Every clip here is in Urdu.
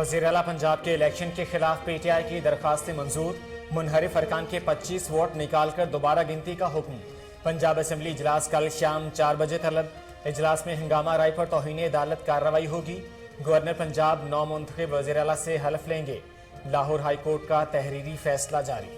وزیر اعلیٰ پنجاب کے الیکشن کے خلاف پی ٹی آئی کی درخواست منظور، منحرف ارکان کے 25 ووٹ نکال کر دوبارہ گنتی کا حکم۔ پنجاب اسمبلی اجلاس کل شام 4 بجے طلب۔ اجلاس میں ہنگامہ رائے پر توہین عدالت کارروائی ہوگی۔ گورنر پنجاب نو منتخب وزیر اعلیٰ سے حلف لیں گے۔ لاہور ہائی کورٹ کا تحریری فیصلہ جاری۔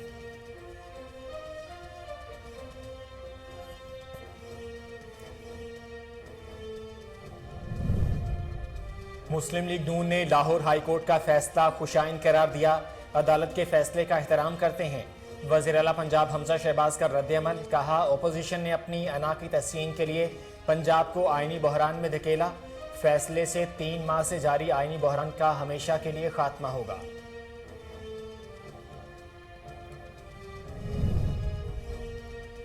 مسلم لیگ نون نے لاہور ہائی کورٹ کا فیصلہ خوشائن قرار دیا۔ عدالت کے فیصلے کا احترام کرتے ہیں۔ وزیر اعلیٰ پنجاب حمزہ شہباز کا رد عمل، کہا اپوزیشن نے اپنی انا کی تسکین کے لیے پنجاب کو آئینی بحران میں دھکیلا۔ فیصلے سے 3 ماہ سے جاری آئینی بحران کا ہمیشہ کے لیے خاتمہ ہوگا۔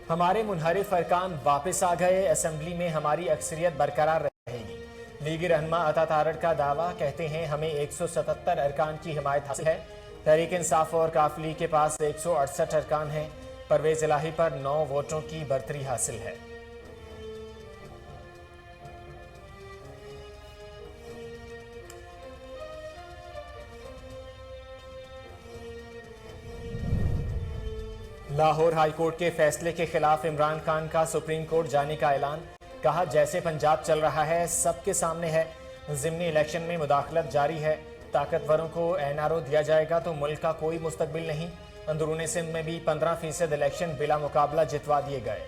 ہمارے منحرف ارکان واپس آ گئے، اسمبلی میں ہماری اکثریت برقرار رہے گی۔ لیگی رہنما عطا تارڑ کا دعویٰ، کہتے ہیں ہمیں 177 ارکان کی حمایت حاصل ہے۔ تحریک انصاف اور کاف لیگ کے پاس 168 ارکان ہیں۔ پرویز الہی پر 9 ووٹوں کی برتری حاصل ہے۔ لاہور ہائی کورٹ کے فیصلے کے خلاف عمران خان کا سپریم کورٹ جانے کا اعلان، کہا جیسے پنجاب چل رہا ہے سب کے سامنے ہے۔ ضمنی الیکشن میں مداخلت جاری ہے۔ طاقتوروں کو این آر او دیا جائے گا تو ملک کا کوئی مستقبل نہیں۔ اندرون سندھ میں بھی 15% الیکشن بلا مقابلہ جتوا دیے گئے۔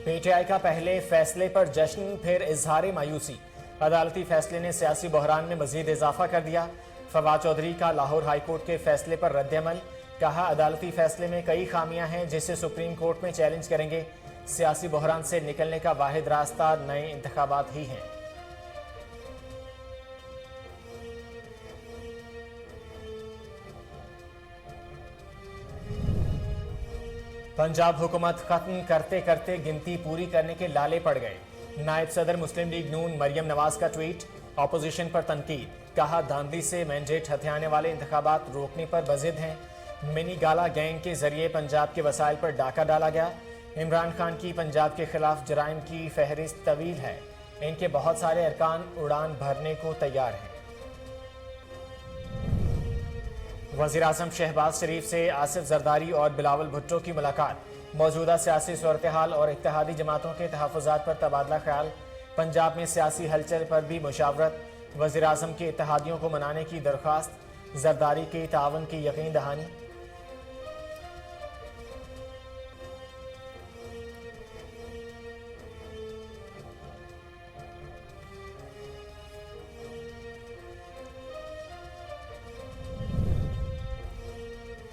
پی ٹی آئی کا پہلے فیصلے پر جشن، پھر اظہار مایوسی۔ عدالتی فیصلے نے سیاسی بحران میں مزید اضافہ کر دیا۔ فواد چودھری کا لاہور ہائی کورٹ کے فیصلے پر رد عمل، کہا عدالتی فیصلے میں کئی خامیاں ہیں جسے سپریم کورٹ میں چیلنج کریں گے۔ سیاسی بحران سے نکلنے کا واحد راستہ نئے انتخابات ہی ہیں۔ پنجاب حکومت ختم کرتے کرتے گنتی پوری کرنے کے لالے پڑ گئے۔ نائب صدر مسلم لیگ نون مریم نواز کا ٹویٹ، اپوزیشن پر تنقید، کہا دھاندلی سے مینڈیٹ ہتھیانے والے انتخابات روکنے پر بضد ہیں۔ منی گالا گینگ کے ذریعے پنجاب کے وسائل پر ڈاکہ ڈالا گیا۔ عمران خان کی پنجاب کے خلاف جرائم کی فہرست طویل ہے، ان کے بہت سارے ارکان اڑان بھرنے کو تیار ہیں۔ وزیراعظم شہباز شریف سے آصف زرداری اور بلاول بھٹو کی ملاقات، موجودہ سیاسی صورتحال اور اتحادی جماعتوں کے تحفظات پر تبادلہ خیال۔ پنجاب میں سیاسی ہلچل پر بھی مشاورت، وزیراعظم کے اتحادیوں کو منانے کی درخواست، زرداری کے تعاون کی یقین دہانی۔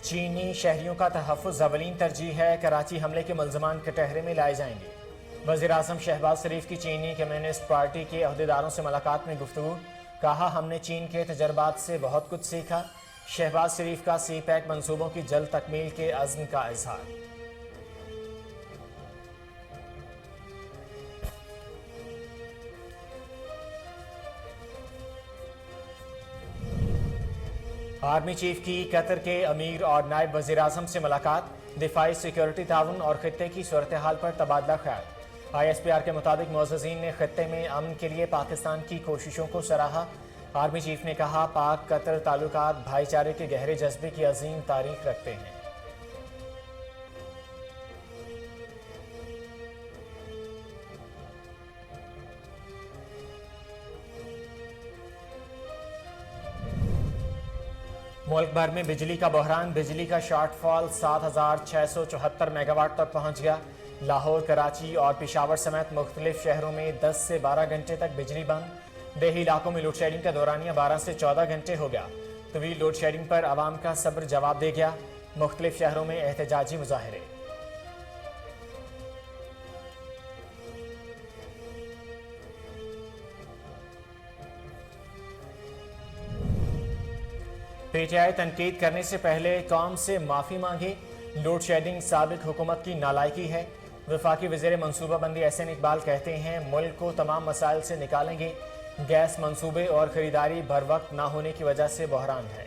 چینی شہریوں کا تحفظ اولین ترجیح ہے، کراچی حملے کے ملزمان کٹہرے میں لائے جائیں گے۔ وزیراعظم شہباز شریف کی چینی کمیونسٹ پارٹی کے عہدیداروں سے ملاقات میں گفتگو، کہا ہم نے چین کے تجربات سے بہت کچھ سیکھا۔ شہباز شریف کا سی پیک منصوبوں کی جلد تکمیل کے عزم کا اظہار۔ آرمی چیف کی قطر کے امیر اور نائب وزیراعظم سے ملاقات، دفاعی سیکیورٹی تعاون اور خطے کی صورتحال پر تبادلہ خیال۔ آئی ایس پی آر کے مطابق معززین نے خطے میں امن کے لیے پاکستان کی کوششوں کو سراہا۔ آرمی چیف نے کہا پاک قطر تعلقات بھائی چارے کے گہرے جذبے کی عظیم تاریخ رکھتے ہیں۔ ملک بھر میں بجلی کا بحران، بجلی کا شارٹ فال 7674 میگا واٹ تک پہنچ گیا۔ لاہور، کراچی اور پشاور سمیت مختلف شہروں میں 10 سے 12 گھنٹے تک بجلی بند۔ دیہی علاقوں میں لوڈ شیڈنگ کا دورانیہ 12 سے 14 گھنٹے ہو گیا۔ طویل لوڈ شیڈنگ پر عوام کا صبر جواب دے گیا۔ مختلف شہروں میں احتجاجی مظاہرے۔ پی ٹی آئی تنقید کرنے سے پہلے قوم سے معافی مانگے، لوڈ شیڈنگ سابق حکومت کی نالائکی ہے۔ وفاقی وزیر منصوبہ بندی احسن اقبال کہتے ہیں ملک کو تمام مسائل سے نکالیں گے، گیس منصوبے اور خریداری بر وقت نہ ہونے کی وجہ سے بحران ہے۔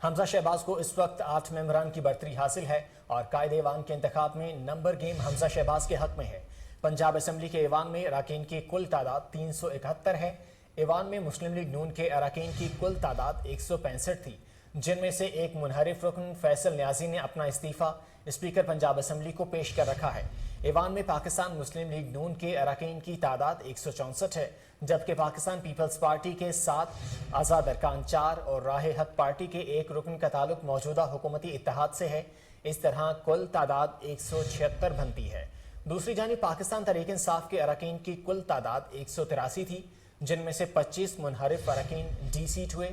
حمزہ شہباز کو اس وقت 8 ممبران کی برتری حاصل ہے اور قائد ایوان کے انتخاب میں نمبر گیم حمزہ شہباز کے حق میں ہے۔ پنجاب اسمبلی کے ایوان میں اراکین کی کل تعداد 371 ہے۔ ایوان میں مسلم لیگ نون کے اراکین کی کل تعداد 165 تھی، جن میں سے ایک منحرف رکن فیصل نیازی نے اپنا استعفیٰ اسپیکر پنجاب اسمبلی کو پیش کر رکھا ہے۔ ایوان میں پاکستان مسلم لیگ نون کے اراکین کی تعداد 164 ہے، جبکہ پاکستان پیپلز پارٹی کے 7 آزاد ارکان 4 اور راہ حق پارٹی کے 1 رکن کا تعلق موجودہ حکومتی اتحاد سے ہے۔ اس طرح کل تعداد 176 بنتی ہے۔ دوسری جانب پاکستان تحریک انصاف کے اراکین کی کل تعداد 183 تھی، جن میں سے 25 منحرف اراکین ڈی سیٹ ہوئے،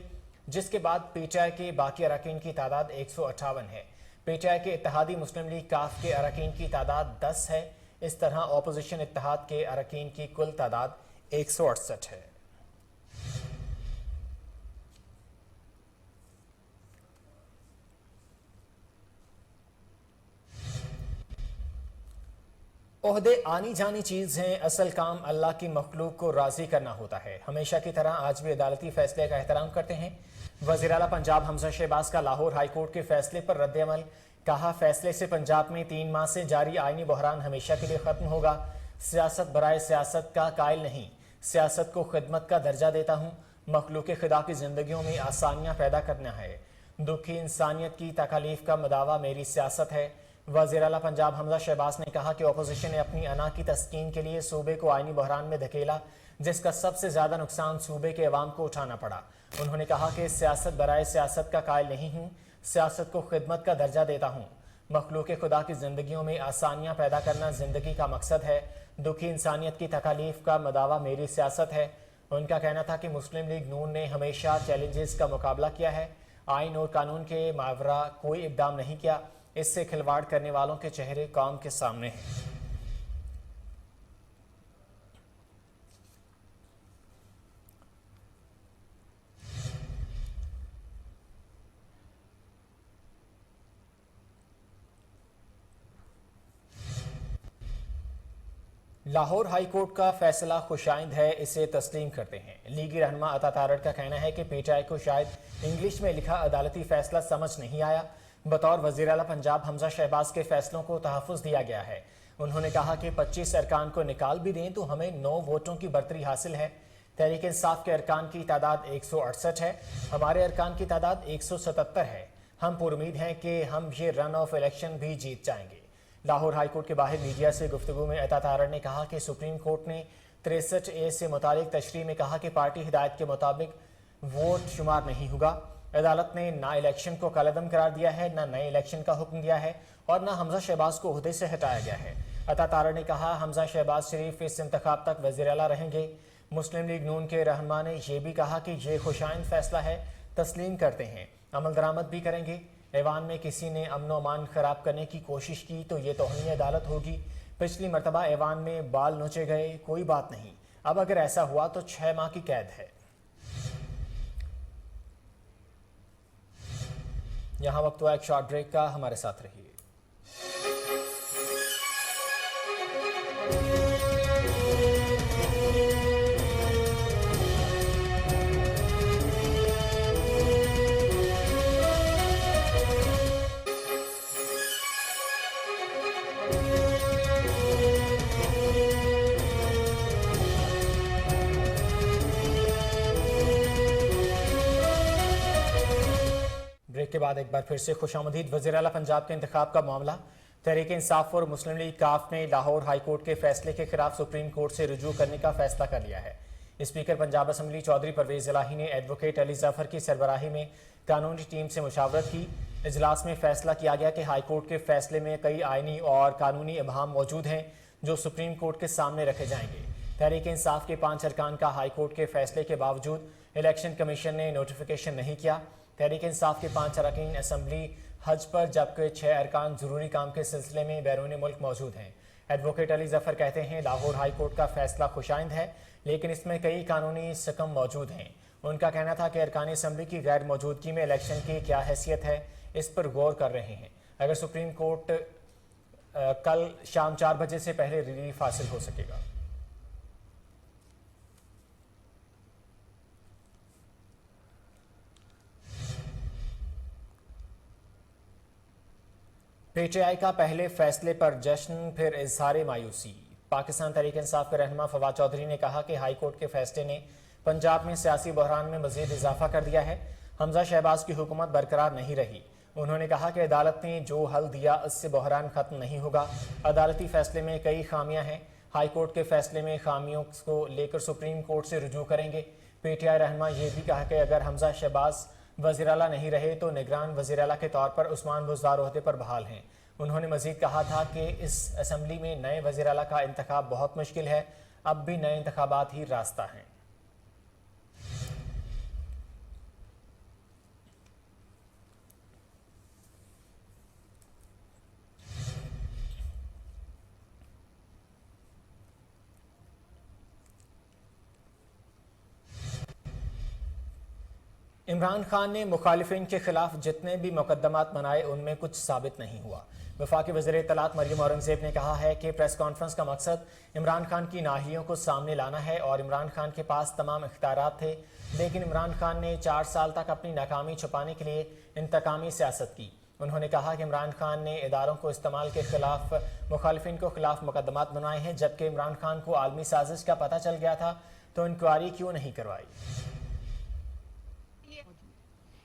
جس کے بعد پی ٹی آئی کے باقی اراکین کی تعداد 158 ہے۔ پی ٹی آئی کے اتحادی مسلم لیگ کاف کے اراکین کی تعداد 10 ہے۔ اس طرح اپوزیشن اتحاد کے اراکین کی کل تعداد 168 ہے۔ عہدے آنی جانی چیز ہیں، اصل کام اللہ کی مخلوق کو راضی کرنا ہوتا ہے۔ ہمیشہ کی طرح آج بھی عدالتی فیصلے کا احترام کرتے ہیں۔ وزیر اعلیٰ پنجاب حمزہ شہباز کا لاہور ہائی کورٹ کے فیصلے پر رد عمل، کہا فیصلے سے پنجاب میں 3 ماہ سے جاری آئینی بحران ہمیشہ کے لیے ختم ہوگا۔ سیاست برائے سیاست کا قائل نہیں، سیاست کو خدمت کا درجہ دیتا ہوں۔ مخلوق خدا کی زندگیوں میں آسانیاں پیدا کرنا ہے، دکھی انسانیت کی تکالیف کا مداوع میری سیاست ہے۔ وزیر اعلیٰ پنجاب حمزہ شہباز نے کہا کہ اپوزیشن نے اپنی انا کی تسکین کے لیے صوبے کو آئینی بحران میں دھکیلا، جس کا سب سے زیادہ نقصان صوبے کے عوام کو اٹھانا پڑا۔ انہوں نے کہا کہ سیاست برائے سیاست کا قائل نہیں ہوں، سیاست کو خدمت کا درجہ دیتا ہوں۔ مخلوق خدا کی زندگیوں میں آسانیاں پیدا کرنا زندگی کا مقصد ہے، دکھی انسانیت کی تکالیف کا مداوع میری سیاست ہے۔ ان کا کہنا تھا کہ مسلم لیگ نون نے ہمیشہ چیلنجز کا مقابلہ کیا ہے، آئین اور قانون کے ماورا کوئی اقدام نہیں کیا۔ اس سے کھلواڑ کرنے والوں کے چہرے قوم کے سامنے ہیں۔ لاہور ہائی کورٹ کا فیصلہ خوشائند ہے، اسے تسلیم کرتے ہیں۔ لیگی رہنما عطا تارڑ کا کہنا ہے کہ پی ٹی آئی کو شاید انگلش میں لکھا عدالتی فیصلہ سمجھ نہیں آیا۔ بطور وزیر اعلیٰ پنجاب حمزہ شہباز کے فیصلوں کو تحفظ دیا گیا ہے۔ انہوں نے کہا کہ 25 ارکان کو نکال بھی دیں تو ہمیں 9 ووٹوں کی برتری حاصل ہے۔ تحریک انصاف کے ارکان کی تعداد 168 ہے، ہمارے ارکان کی تعداد 177 ہے۔ ہم پر امید ہیں کہ ہم یہ رن آف الیکشن بھی جیت جائیں گے۔ لاہور ہائی کورٹ کے باہر میڈیا سے گفتگو میں عطا تارڑ نے کہا کہ سپریم کورٹ نے 63A سے متعلق تشریح میں کہا کہ پارٹی ہدایت کے مطابق ووٹ شمار نہیں ہوگا۔ عدالت نے نہ الیکشن کو کالعدم قرار دیا ہے، نہ نئے الیکشن کا حکم دیا ہے اور نہ حمزہ شہباز کو عہدے سے ہٹایا گیا ہے۔ عطا تارڑ نے کہا حمزہ شہباز شریف اس انتخاب تک وزیر اعلیٰ رہیں گے۔ مسلم لیگ نون کے رہنما نے یہ بھی کہا کہ یہ خوشائند فیصلہ ہے، تسلیم کرتے ہیں، عمل درآمد بھی کریں گے۔ ایوان میں کسی نے امن و امان خراب کرنے کی کوشش کی تو یہ توہین عدالت ہوگی۔ پچھلی مرتبہ ایوان میں بال نوچے گئے، کوئی بات نہیں، اب اگر ایسا ہوا تو 6 ماہ کی قید ہے۔ یہاں وقت ہوا ایک شارٹ بریک کا، ہمارے ساتھ رہیے۔ بریک کے بعد ایک بار پھر سے خوش آمدید۔ وزیر اعلیٰ پنجاب کے انتخاب کا معاملہ، تحریک انصاف اور مسلم لیگ کاف نے لاہور ہائی کورٹ کے فیصلے کے خلاف سپریم کورٹ سے رجوع کرنے کا فیصلہ کر لیا ہے۔ اسپیکر پنجاب اسمبلی چودھری پرویز الہی نے ایڈوکیٹ علی ظفر کی سربراہی میں قانونی ٹیم سے مشاورت کی۔ اجلاس میں فیصلہ کیا گیا کہ ہائی کورٹ کے فیصلے میں کئی آئینی اور قانونی ابہام موجود ہیں جو سپریم کورٹ کے سامنے رکھے جائیں گے۔ تحریک انصاف کے 5 ارکان کا ہائی کورٹ کے فیصلے کے باوجود الیکشن کمیشن نے نوٹیفیکیشن نہیں کیا۔ تحریک انصاف کے 5 اراکین اسمبلی حج پر جبکہ 6 ارکان ضروری کام کے سلسلے میں بیرون ملک موجود ہیں۔ ایڈوکیٹ علی ظفر کہتے ہیں لاہور ہائی کورٹ کا فیصلہ خوشائند ہے، لیکن اس میں کئی قانونی سکم موجود ہیں۔ ان کا کہنا تھا کہ ارکان اسمبلی کی غیر موجودگی میں الیکشن کی کیا حیثیت ہے، اس پر غور کر رہے ہیں۔ اگر سپریم کورٹ کل شام 4 بجے سے پہلے ریلیف حاصل ہو سکے گا۔ PTI کا پہلے فیصلے پر جشن، پھر اظہار مایوسی۔ پاکستان تحریک انصاف کے رہنما فواد چودھری نے کہا کہ ہائی کورٹ کے فیصلے نے پنجاب میں سیاسی بحران میں مزید اضافہ کر دیا ہے۔ حمزہ شہباز کی حکومت برقرار نہیں رہی۔ انہوں نے کہا کہ عدالت نے جو حل دیا اس سے بحران ختم نہیں ہوگا۔ عدالتی فیصلے میں کئی خامیاں ہیں۔ ہائی کورٹ کے فیصلے میں خامیوں کو لے کر سپریم کورٹ سے رجوع کریں گے۔ PTI رہنما یہ بھی کہا کہ اگر حمزہ شہباز وزیر اعلیٰ نہیں رہے تو نگران وزیر اعلیٰ کے طور پر عثمان بزدار عہدے پر بحال ہیں۔ انہوں نے مزید کہا تھا کہ اس اسمبلی میں نئے وزیر اعلیٰ کا انتخاب بہت مشکل ہے، اب بھی نئے انتخابات ہی راستہ ہیں۔ عمران خان نے مخالفین کے خلاف جتنے بھی مقدمات بنائے ان میں کچھ ثابت نہیں ہوا۔ وفاقی وزیر اطلاعات مریم اورنگزیب نے کہا ہے کہ پریس کانفرنس کا مقصد عمران خان کی نااہلیوں کو سامنے لانا ہے اور عمران خان کے پاس تمام اختیارات تھے، لیکن عمران خان نے 4 سال تک اپنی ناکامی چھپانے کے لیے انتقامی سیاست کی۔ انہوں نے کہا کہ عمران خان نے اداروں کو استعمال کے خلاف مخالفین کو خلاف مقدمات بنائے ہیں، جبکہ عمران خان کو عالمی سازش کا پتہ چل گیا تھا تو انکوائری کیوں نہیں کروائی۔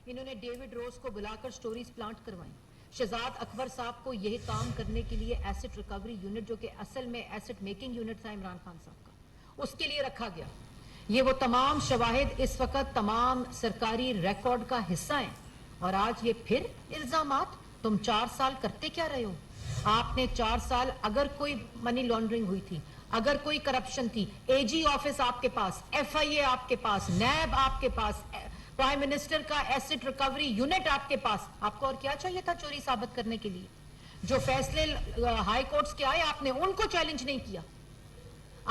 انہوں نے ڈیوڈ روز کو بلا کر سٹوریز پلانٹ کروائیں۔ شہزاد اکبر صاحب کو یہ کام کرنے کے لیے ایسٹ ریکوری یونٹ، جو کہ اصل میں ایسٹ میکنگ یونٹ تھا عمران خان صاحب کا، اس کے لیے رکھا گیا۔ یہ وہ تمام شواہد اس وقت تمام سرکاری ریکارڈ کا حصہ ہیں، اور آج یہ پھر الزامات۔ تم 4 سال کرتے کیا رہے ہو؟ آپ نے 4 سال اگر کوئی منی لانڈرنگ ہوئی تھی، اگر کوئی کرپشن تھی، AG آفس آپ کے پاس، FIA آپ کے پاس، نیب آپ کے پاس، پرائم منسٹر کا ایسٹ ریکوری یونٹ آپ کے پاس، آپ کو اور کیا چاہیے تھا چوری ثابت کرنے کے لیے؟ جو فیصلے ہائی کورٹس کے آئے آپ نے ان کو چیلنج نہیں کیا۔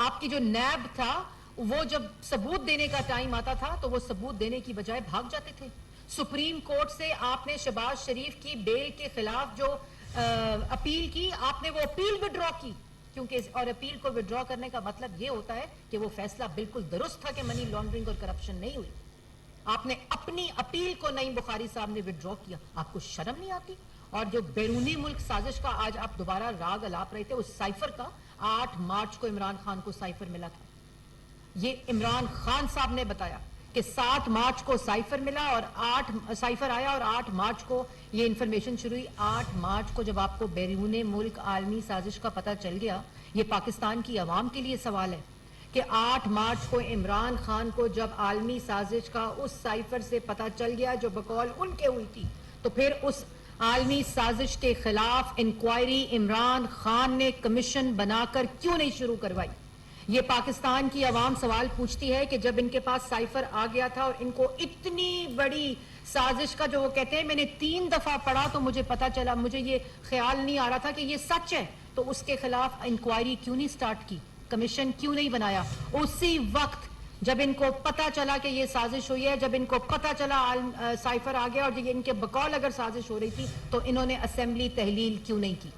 آپ کی جو نیب تھا وہ جب ثبوت دینے کا ٹائم آتا تھا تو وہ ثبوت دینے کی بجائے بھاگ جاتے تھے۔ سپریم کورٹ سے آپ نے شہباز شریف کی بیل کے خلاف جو اپیل کی، آپ نے وہ اپیل وڈرا کی، کیونکہ اور اپیل کو وڈرا کرنے کا مطلب یہ ہوتا ہے کہ وہ فیصلہ بالکل درست تھا کہ منی لانڈرنگ اور کرپشن نہیں ہوئی۔ آپ نے اپنی اپیل کو نعیم بخاری صاحب نے وڈرا کیا۔ آپ کو شرم نہیں آتی؟ اور جو بیرونی ملک سازش کا آج آپ دوبارہ راگ الاپ رہے تھے، اس سائفر کا 8 مارچ کو عمران خان کو سائفر ملا تھا۔ یہ عمران خان صاحب نے بتایا کہ 7 مارچ کو سائفر ملا اور 8 سائفر آیا اور 8 مارچ کو یہ انفارمیشن شروع ہوئی۔ 8 مارچ کو جب آپ کو بیرون ملک عالمی سازش کا پتہ چل گیا، یہ پاکستان کی عوام کے لیے سوال ہے کہ 8 مارچ کو عمران خان کو جب عالمی سازش کا اس سائفر سے پتہ چل گیا جو بقول ان کے ہوئی تھی، تو پھر اس عالمی سازش کے خلاف انکوائری عمران خان نے کمیشن بنا کر کیوں نہیں شروع کروائی؟ یہ پاکستان کی عوام سوال پوچھتی ہے کہ جب ان کے پاس سائفر آ گیا تھا اور ان کو اتنی بڑی سازش کا، جو وہ کہتے ہیں میں نے 3 دفعہ پڑھا تو مجھے پتہ چلا، مجھے یہ خیال نہیں آ رہا تھا کہ یہ سچ ہے، تو اس کے خلاف انکوائری کیوں نہیں سٹارٹ کی؟ کمیشن کیوں نہیں بنایا؟ اسی وقت جب ان کو پتہ چلا کہ یہ سازش ہوئی ہے، جب ان کو پتہ چلا سائفر آ گیا اور جب ان کے بقول اگر سازش ہو رہی تھی، تو انہوں نے اسمبلی تحلیل کیوں نہیں کی؟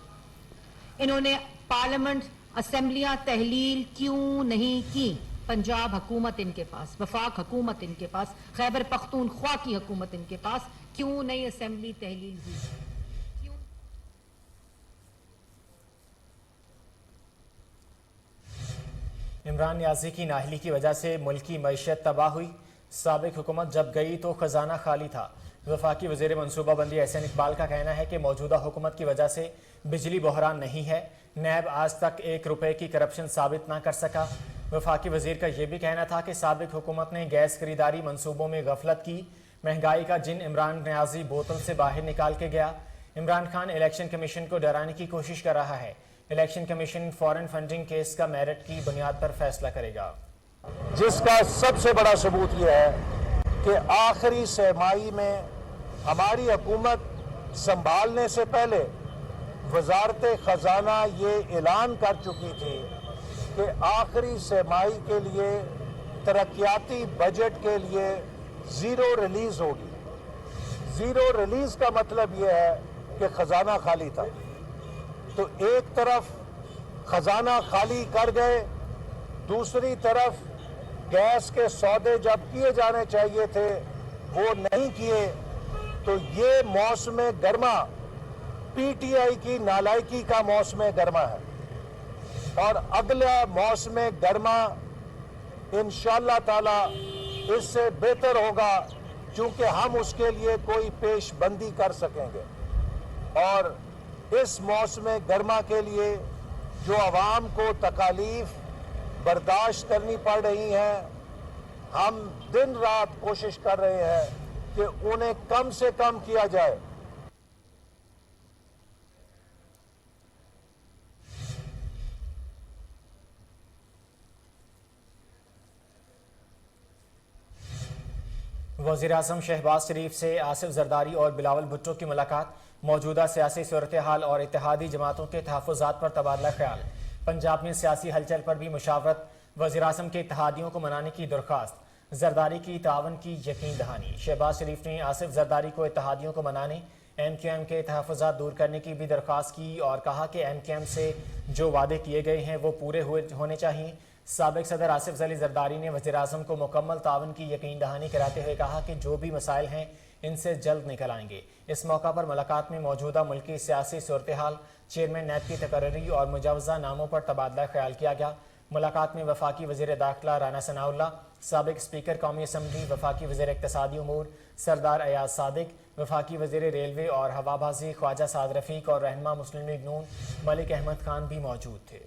انہوں نے پارلیمنٹ اسمبلیاں تحلیل کیوں نہیں کی؟ پنجاب حکومت ان کے پاس، وفاق حکومت ان کے پاس، خیبر پختونخوا کی حکومت ان کے پاس، کیوں نہیں اسمبلی تحلیل ہوئی؟ عمران نیازی کی نااہلی کی وجہ سے ملکی معیشت تباہ ہوئی۔ سابق حکومت جب گئی تو خزانہ خالی تھا۔ وفاقی وزیر منصوبہ بندی احسن اقبال کا کہنا ہے کہ موجودہ حکومت کی وجہ سے بجلی بحران نہیں ہے۔ نیب آج تک 1 روپے کی کرپشن ثابت نہ کر سکا۔ وفاقی وزیر کا یہ بھی کہنا تھا کہ سابق حکومت نے گیس خریداری منصوبوں میں غفلت کی۔ مہنگائی کا جن عمران نیازی بوتل سے باہر نکال کے گیا۔ عمران خان الیکشن کمیشن کو ڈرانے کی کوشش کر رہا ہے۔ الیکشن کمیشن فورن فنڈنگ کیس کا میرٹ کی بنیاد پر فیصلہ کرے گا، جس کا سب سے بڑا ثبوت یہ ہے کہ آخری سرمائی میں ہماری حکومت سنبھالنے سے پہلے وزارت خزانہ یہ اعلان کر چکی تھی کہ آخری سرمائی کے لیے ترقیاتی بجٹ کے لیے 0 ریلیز ہوگی۔ 0 ریلیز کا مطلب یہ ہے کہ خزانہ خالی تھا۔ تو ایک طرف خزانہ خالی کر گئے، دوسری طرف گیس کے سودے جب کیے جانے چاہیے تھے وہ نہیں کیے، تو یہ موسم گرما PTI کی نالائکی کا موسم گرما ہے اور اگلا موسم گرما انشاءاللہ تعالی اس سے بہتر ہوگا چونکہ ہم اس کے لیے کوئی پیش بندی کر سکیں گے. اور اس موسم گرما کے لیے جو عوام کو تکالیف برداشت کرنی پڑ رہی ہیں ہم دن رات کوشش کر رہے ہیں کہ انہیں کم سے کم کیا جائے. وزیراعظم شہباز شریف سے آصف زرداری اور بلاول بھٹو کی ملاقات. موجودہ سیاسی صورتحال اور اتحادی جماعتوں کے تحفظات پر تبادلہ خیال. پنجاب میں سیاسی ہلچل پر بھی مشاورت. وزیراعظم کے اتحادیوں کو منانے کی درخواست. زرداری کی تعاون کی یقین دہانی. شہباز شریف نے آصف زرداری کو اتحادیوں کو منانے MQM کے تحفظات دور کرنے کی بھی درخواست کی اور کہا کہ MQM سے جو وعدے کیے گئے ہیں وہ پورے ہونے چاہیے. سابق صدر آصف علی زرداری نے وزیراعظم کو مکمل تعاون کی یقین دہانی کراتے ہوئے کہا کہ جو بھی مسائل ہیں ان سے جلد نکل آئیں گے. اس موقع پر ملاقات میں موجودہ ملکی سیاسی صورتحال، چیئرمین نیب کی تقرری اور مجوزہ ناموں پر تبادلہ خیال کیا گیا. ملاقات میں وفاقی وزیر داخلہ رانا ثناء اللہ، سابق اسپیکر قومی اسمبلی، وفاقی وزیر اقتصادی امور سردار ایاز صادق، وفاقی وزیر ریلوے اور ہوا بازی خواجہ سعد رفیق اور رہنما مسلم لیگ نون ملک احمد خان بھی موجود تھے.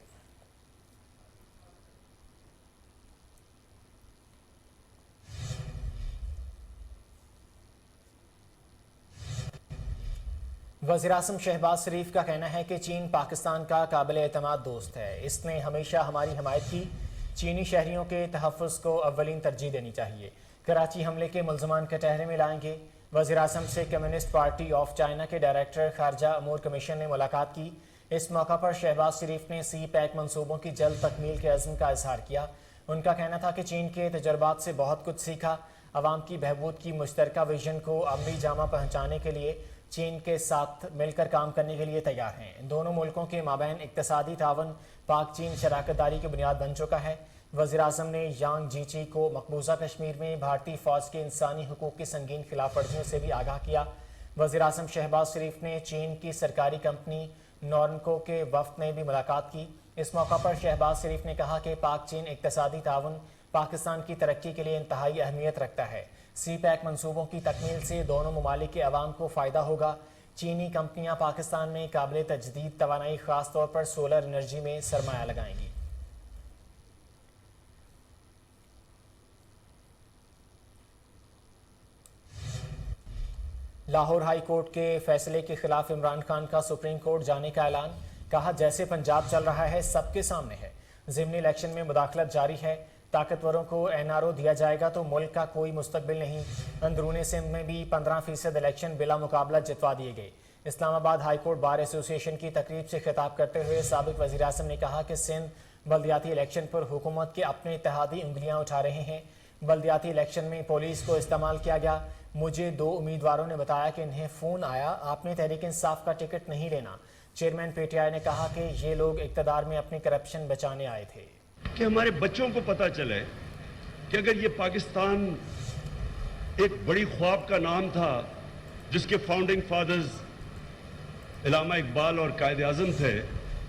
وزیراعظم شہباز شریف کا کہنا ہے کہ چین پاکستان کا قابل اعتماد دوست ہے. اس نے ہمیشہ ہماری حمایت کی. چینی شہریوں کے تحفظ کو اولین ترجیح دینی چاہیے. کراچی حملے کے ملزمان کٹہرے میں لائیں گے. وزیراعظم سے کمیونسٹ پارٹی آف چائنا کے ڈائریکٹر خارجہ امور کمیشن نے ملاقات کی. اس موقع پر شہباز شریف نے سی پیک منصوبوں کی جلد تکمیل کے عزم کا اظہار کیا. ان کا کہنا تھا کہ چین کے تجربات سے بہت کچھ سیکھا. عوام کی بہبود کی مشترکہ ویژن کو عملی جامہ پہنچانے کے لیے چین کے ساتھ مل کر کام کرنے کے لیے تیار ہیں. دونوں ملکوں کے مابین اقتصادی تعاون پاک چین شراکت داری کی بنیاد بن چکا ہے. وزیراعظم نے یانگ جیچی کو مقبوضہ کشمیر میں بھارتی فوج کے انسانی حقوق کی سنگین خلاف ورزیوں سے بھی آگاہ کیا. وزیراعظم شہباز شریف نے چین کی سرکاری کمپنی نورنکو کے وفد میں بھی ملاقات کی. اس موقع پر شہباز شریف نے کہا کہ پاک چین اقتصادی تعاون پاکستان کی ترقی کے لیے انتہائی اہمیت رکھتا ہے. سی پیک منصوبوں کی تکمیل سے دونوں ممالک کے عوام کو فائدہ ہوگا. چینی کمپنیاں پاکستان میں قابل تجدید توانائی خاص طور پر سولر انرجی میں سرمایہ لگائیں گی. لاہور ہائی کورٹ کے فیصلے کے خلاف عمران خان کا سپریم کورٹ جانے کا اعلان. کہا جیسے پنجاب چل رہا ہے سب کے سامنے ہے. ضمنی الیکشن میں مداخلت جاری ہے. طاقتوروں کو NRO دیا جائے گا تو ملک کا کوئی مستقبل نہیں. اندرون سندھ میں بھی 15% الیکشن بلا مقابلہ جتوا دیے گئے. اسلام آباد ہائی کورٹ بار ایسوسی ایشن کی تقریب سے خطاب کرتے ہوئے سابق وزیر اعظم نے کہا کہ سندھ بلدیاتی الیکشن پر حکومت کے اپنے اتحادی انگلیاں اٹھا رہے ہیں. بلدیاتی الیکشن میں پولیس کو استعمال کیا گیا. مجھے 2 امیدواروں نے بتایا کہ انہیں فون آیا آپ نے تحریک انصاف کا ٹکٹ نہیں لینا. چیئرمین PTI نے کہا کہ یہ لوگ اقتدار میں اپنی کرپشن بچانے آئے تھے. کہ ہمارے بچوں کو پتہ چلے کہ اگر یہ پاکستان ایک بڑی خواب کا نام تھا جس کے فاؤنڈنگ فادرز علامہ اقبال اور قائد اعظم تھے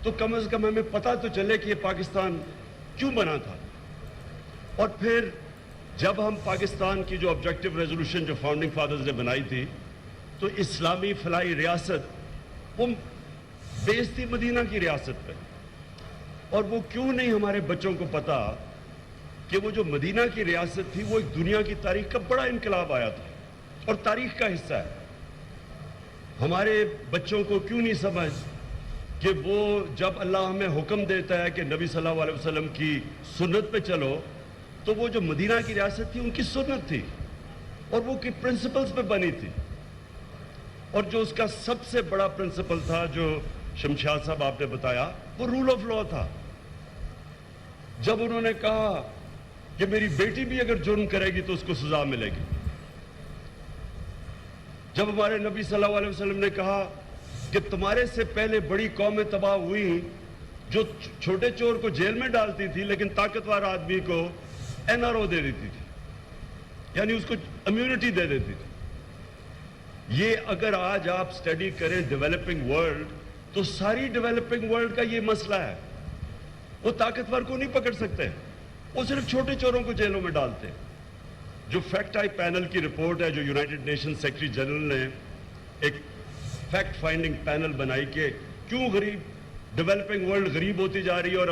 تو کم از کم ہمیں پتہ تو چلے کہ یہ پاکستان کیوں بنا تھا. اور پھر جب ہم پاکستان کی جو آبجیکٹیو ریزولوشن جو فاؤنڈنگ فادرز نے بنائی تھی تو اسلامی فلاحی ریاست وہ بیس تھی مدینہ کی ریاست پہ. اور وہ کیوں نہیں ہمارے بچوں کو پتا کہ وہ جو مدینہ کی ریاست تھی وہ ایک دنیا کی تاریخ کا بڑا انقلاب آیا تھا اور تاریخ کا حصہ ہے. ہمارے بچوں کو کیوں نہیں سمجھ کہ وہ جب اللہ ہمیں حکم دیتا ہے کہ نبی صلی اللہ علیہ وسلم کی سنت پہ چلو تو وہ جو مدینہ کی ریاست تھی ان کی سنت تھی اور وہ کی پرنسپلز پہ بنی تھی. اور جو اس کا سب سے بڑا پرنسپل تھا جو شمشاد صاحب آپ نے بتایا وہ رول آف لا تھا. جب انہوں نے کہا کہ میری بیٹی بھی اگر جرم کرے گی تو اس کو سزا ملے گی. جب ہمارے نبی صلی اللہ علیہ وسلم نے کہا کہ تمہارے سے پہلے بڑی قومیں تباہ ہوئی جو چھوٹے چور کو جیل میں ڈالتی تھی لیکن طاقتور آدمی کو NRO دے دیتی تھی یعنی اس کو امیونٹی دے دیتی تھی. یہ اگر آج آپ سٹڈی کریں ڈیولپنگ ورلڈ تو ساری ڈیولپنگ ورلڈ کا یہ مسئلہ ہے. وہ طاقتور کو نہیں پکڑ سکتے, وہ صرف چھوٹے چوروں کو جیلوں میں ڈالتے. جو فیکٹ آئی پینل کی رپورٹ ہے جو یونائٹڈ نیشن سیکرٹری جنرل نے ایک فیکٹ فائنڈنگ پینل بنائی کہ کیوں ڈیولپنگ ورلڈ غریب ہوتی جا رہی ہے اور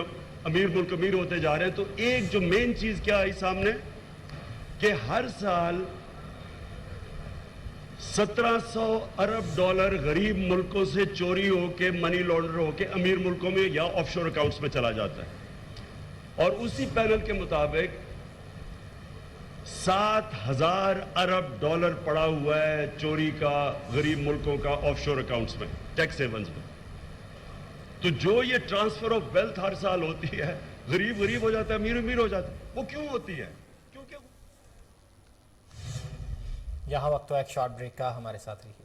امیر ملک امیر ہوتے جا رہے ہیں, تو ایک جو مین چیز کیا آئی سامنے کہ ہر سال 1700 ارب ڈالر غریب ملکوں سے چوری ہو کے منی لانڈر ہو کے امیر ملکوں میں یا آف شور اکاؤنٹس میں چلا جاتا ہے. اور اسی پینل کے مطابق 7000 ارب ڈالر پڑا ہوا ہے چوری کا غریب ملکوں کا آف شور اکاؤنٹس میں, ٹیکس ہیونز میں. تو جو یہ ٹرانسفر آف ویلتھ ہر سال ہوتی ہے, غریب غریب ہو جاتا ہے, امیر امیر ہو جاتا ہے, وہ کیوں ہوتی ہے؟ کیونکہ یہاں وقت تو ایک شارٹ بریک کا, ہمارے ساتھ رہیے.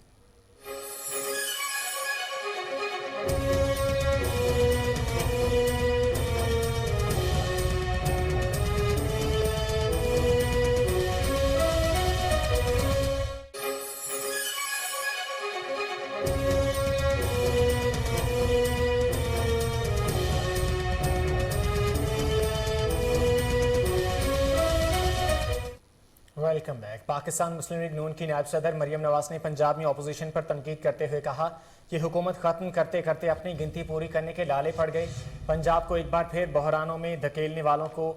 Welcome back. پاکستان مسلم لیگ نون کی نائب صدر مریم نواز نے پنجاب میں اپوزیشن پر تنقید کرتے ہوئے کہا کہ حکومت ختم کرتے کرتے اپنی گنتی پوری کرنے کے لالے پڑ گئے. پنجاب کو ایک بار پھر بحرانوں میں دھکیلنے والوں کو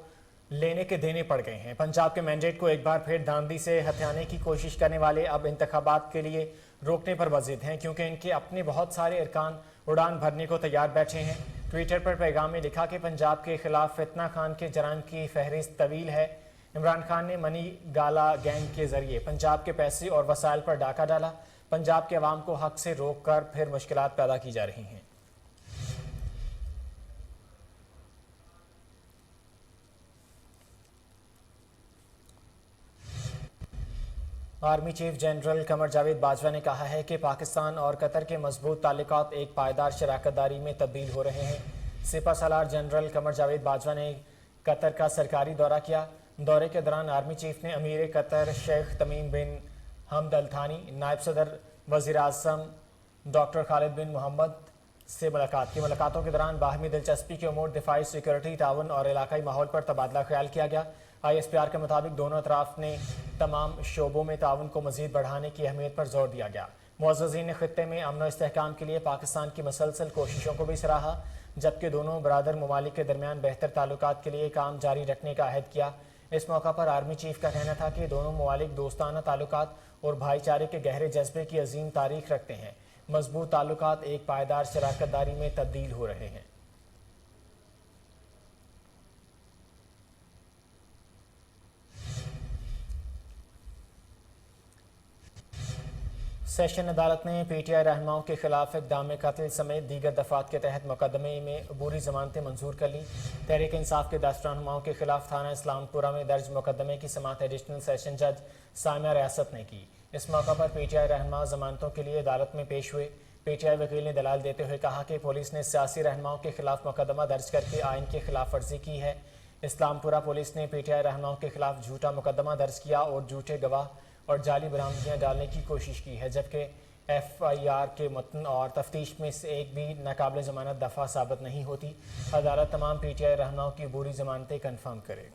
لینے کے دینے پڑ گئے ہیں. پنجاب کے مینڈیٹ کو ایک بار پھر داندھی سے ہتھیانے کی کوشش کرنے والے اب انتخابات کے لیے روکنے پر وضد ہیں کیونکہ ان کے اپنے بہت سارے ارکان اڑان بھرنے کو تیار بیٹھے ہیں. ٹویٹر پر پیغام میں لکھا کہ پنجاب کے خلاف فتنہ خان کے جرائم کی فہرست طویل ہے. عمران خان نے منی گالا گینگ کے ذریعے پنجاب کے پیسے اور وسائل پر ڈاکہ ڈالا. پنجاب کے عوام کو حق سے روک کر پھر مشکلات پیدا کی جا رہی ہیں. Army chief general Qamar Javed Bajwa نے کہا ہے کہ پاکستان اور قطر کے مضبوط تعلقات ایک پائیدار شراکت داری میں تبدیل ہو رہے ہیں. سپہ سالار جنرل قمر جاوید باجوہ نے قطر کا سرکاری دورہ کیا. دورے کے دوران آرمی چیف نے امیر قطر شیخ تمیم بن حمد الثانی, نائب صدر وزیر اعظم ڈاکٹر خالد بن محمد سے ملاقات کی. ملاقاتوں کے دوران باہمی دلچسپی کے امور, دفاعی سیکورٹی تعاون اور علاقائی ماحول پر تبادلہ خیال کیا گیا. ISPR کے مطابق دونوں اطراف نے تمام شعبوں میں تعاون کو مزید بڑھانے کی اہمیت پر زور دیا گیا. معززین نے خطے میں امن و استحکام کے لیے پاکستان کی مسلسل کوششوں کو بھی سراہا, جبکہ دونوں برادر ممالک کے درمیان بہتر تعلقات کے لیے کام جاری رکھنے کا عہد کیا. اس موقع پر آرمی چیف کا کہنا تھا کہ دونوں ممالک دوستانہ تعلقات اور بھائی چارے کے گہرے جذبے کی عظیم تاریخ رکھتے ہیں. مضبوط تعلقات ایک پائیدار شراکت داری میں تبدیل ہو رہے ہیں. سیشن عدالت نے PTI رہنماؤں کے خلاف اقدام قتل سمیت دیگر دفعات کے تحت مقدمے میں عبوری ضمانتیں منظور کر لی. تحریک انصاف کے 10 رہنماؤں کے خلاف تھانہ اسلام پورہ میں درج مقدمے کی سماعت ایڈیشنل سیشن جج سامعہ ریاست نے کی. اس موقع پر PTI رہنما ضمانتوں کے لیے عدالت میں پیش ہوئے. PTI وکیل نے دلائل دیتے ہوئے کہا کہ پولیس نے سیاسی رہنماؤں کے خلاف مقدمہ درج کر کے آئین کی خلاف ورزی کی ہے. اسلام پورہ پولیس نے PTI رہنماؤں کے خلاف جھوٹا مقدمہ درج کیا اور جھوٹے گواہ اور جعلی برآمدگیاں ڈالنے کی کوشش کی ہے, جبکہ FIR کے متن اور تفتیش میں سے ایک بھی ناقابل ضمانت دفعہ ثابت نہیں ہوتی. عدالت تمام PTI رہنماؤں کی عبوری ضمانتیں کنفرم کرے.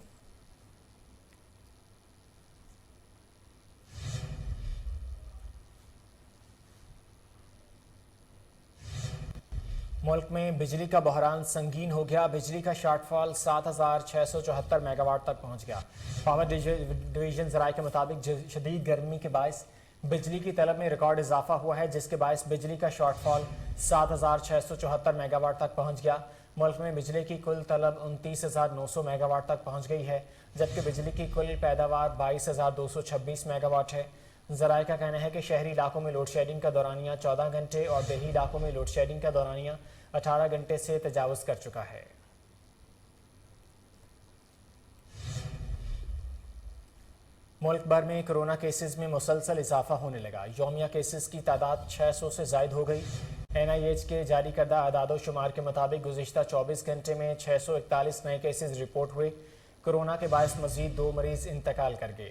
ملک میں بجلی کا بحران سنگین ہو گیا. بجلی کا شارٹ فال 7674 میگا واٹ تک پہنچ گیا. پاور ڈویژن ذرائع کے مطابق شدید گرمی کے باعث بجلی کی طلب میں ریکارڈ اضافہ ہوا ہے, جس کے باعث بجلی کا شارٹ فال 7674 میگا واٹ تک پہنچ گیا. ملک میں بجلی کی کل طلب 29,900 میگا واٹ تک پہنچ گئی ہے, جبکہ بجلی کی کل پیداوار 22,226 میگا واٹ ہے. ذرائع کا کہنا ہے کہ شہری علاقوں میں لوڈ شیڈنگ کا دورانیہ 14 گھنٹے اور دیہی علاقوں میں لوڈ شیڈنگ کا دورانیہ 18 گھنٹے سے تجاوز کر چکا ہے. ملک بھر میں کرونا کیسز میں مسلسل اضافہ ہونے لگا. یومیہ کیسز کی تعداد 600 سے زائد ہو گئی. NIH کے جاری کردہ اعداد و شمار کے مطابق گزشتہ 24 گھنٹے میں 641 نئے کیسز رپورٹ ہوئے. کرونا کے باعث مزید 2 مریض انتقال کر گئے.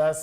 10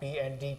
PND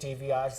TVRs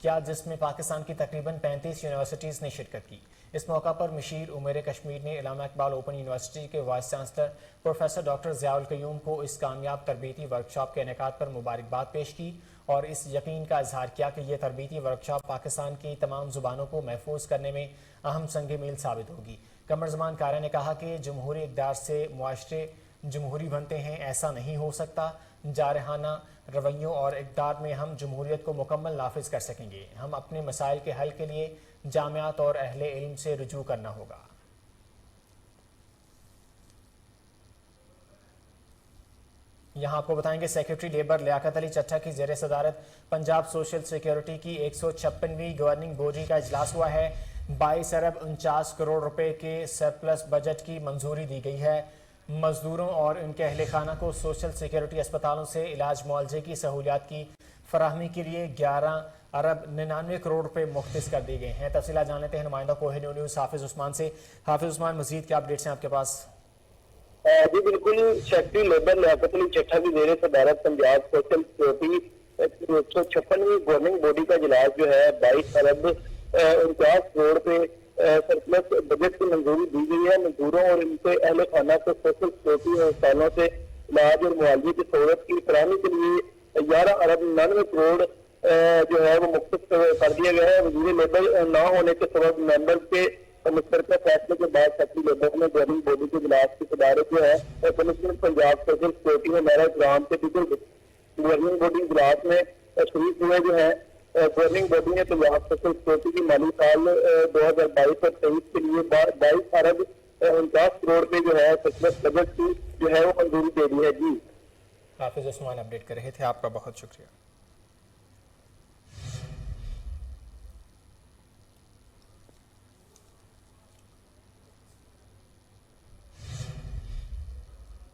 کیا جس میں پاکستان کی تقریباً 35 یونیورسٹیز نے شرکت کی۔ اس موقع پر مشیر امیر کشمیر نے علامہ اقبال اوپن یونیورسٹی کے vice chancellor professor doctor Zia ul Qayyum کو اس کامیاب تربیتی ورکشاپ کے انعقاد پر مبارکباد پیش کی اور اس یقین کا اظہار کیا کہ یہ تربیتی ورکشاپ پاکستان کی تمام زبانوں کو محفوظ کرنے میں اہم سنگ میل ثابت ہوگی۔ قمر زمان کارا نے کہا کہ جمہوری اقدار سے معاشرے جمہوری بنتے ہیں، ایسا نہیں ہو سکتا۔ جارحانہ رویوں اور اقدار میں ہم جمہوریت کو مکمل نافذ کر سکیں گے۔ ہم اپنے مسائل کے حل کے لیے جامعات اور اہل علم سے رجوع کرنا ہوگا۔ یہاں آپ کو بتائیں گے سیکرٹری لیبر لیاقت علی چٹھا کی زیر صدارت پنجاب سوشل سیکیورٹی کی 156ویں گورننگ باڈی کا اجلاس ہوا ہے۔ 22 ارب 49 کروڑ روپے کے سرپلس بجٹ کی منظوری دی گئی ہے۔ مزدوروں اور ان کے اہل خانہ کو سوشل سیکیورٹی اسپتالوں سے علاج معالجے کی سہولیات کی فراہمی کے لیے 11 ارب 99 کروڑ روپے مختص کر دیے گئے ہیں۔ تفصیلات جان لیتے ہیں نمائندہ کوہ نیوز حافظ عثمان سے۔ حافظ عثمان، مزید کیا اپڈیٹس ہیں آپ کے پاس؟ جی بالکل، سیکرٹری لیبر لیاقت علی چٹھا کی زیر صدارت پنجاب سوشل سیکیورٹی 156ویں گورننگ باڈی کا اجلاس جو ہے 22 ارب 49 کروڑ روپے سرپلس بجٹ کی منظوری دی گئی ہے۔ مزدوروں اور ان کے اہل خانہ کو سوشل سیکیورٹی اسپتالوں سے علاج اور معالجے کی سہولت کی فراہمی کے لیے 11 ارب 99 کروڑ جو ہے وہ مختص کر دیا گیا ہے۔ وزیر لیبر نہ ہونے کے سبب ممبر کے مشترکہ فیصلے کے بعد سیکرٹری لیبر نے گورننگ باڈی کے اجلاس کی صدارت جو ہے کمشنر پنجاب سوشل سیکیورٹی میں میرا اکرام کے دیگر گورننگ باڈی اجلاس میں شریک ہوئے جو ہے۔ گورننگ باڈی نے پنجاب سوشل سیکیورٹی کی مالی سال 2022 اور 23 کے لیے 22 ارب 49 کروڑ روپے جو ہے سرپلس بجٹ کی جو ہے وہ منظوری دے دی ہے۔ جی حافظ عثمان اپڈیٹ کر رہے تھے، آپ کا بہت شکریہ۔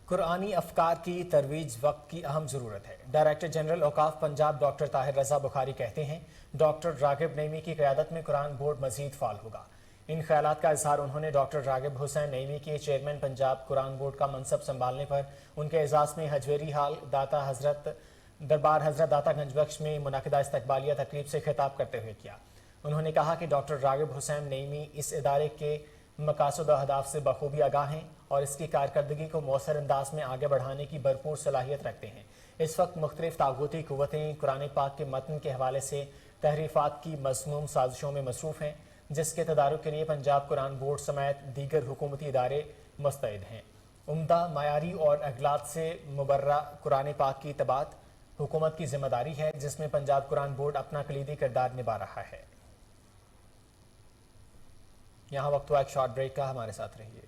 قرآنی افکار کی ترویج وقت کی اہم ضرورت ہے۔ ڈائریکٹر جنرل اوقاف پنجاب ڈاکٹر طاہر رضا بخاری کہتے ہیں ڈاکٹر راغب نعیمی کی قیادت میں قرآن بورڈ مزید فعال ہوگا۔ ان خیالات کا اظہار انہوں نے ڈاکٹر راغب حسین نعیمی کے چیئرمین پنجاب قرآن بورڈ کا منصب سنبھالنے پر ان کے اعزاز میں حجویری ہال دربار حضرت داتا گنج بخش میں منعقدہ استقبالیہ تقریب سے خطاب کرتے ہوئے کیا۔ انہوں نے کہا کہ ڈاکٹر راغب حسین نعیمی اس ادارے کے مقاصد و اہداف سے بخوبی آگاہ ہیں اور اس کی کارکردگی کو مؤثر انداز میں آگے بڑھانے کی بھرپور صلاحیت رکھتے ہیں۔ اس وقت مختلف طاغوتی قوتیں قرآن پاک کے متن کے حوالے سے تحریفات کی مذموم سازشوں میں مصروف ہیں، جس کے تدارک کے لیے پنجاب قرآن بورڈ سمیت دیگر حکومتی ادارے مستعد ہیں۔ عمدہ، معیاری اور اغلاط سے مبرہ قرآن پاک کی طباعت حکومت کی ذمہ داری ہے، جس میں پنجاب قرآن بورڈ اپنا کلیدی کردار نبھا رہا ہے۔ یہاں وقت ہوا ایک شارٹ بریک کا، ہمارے ساتھ رہیے۔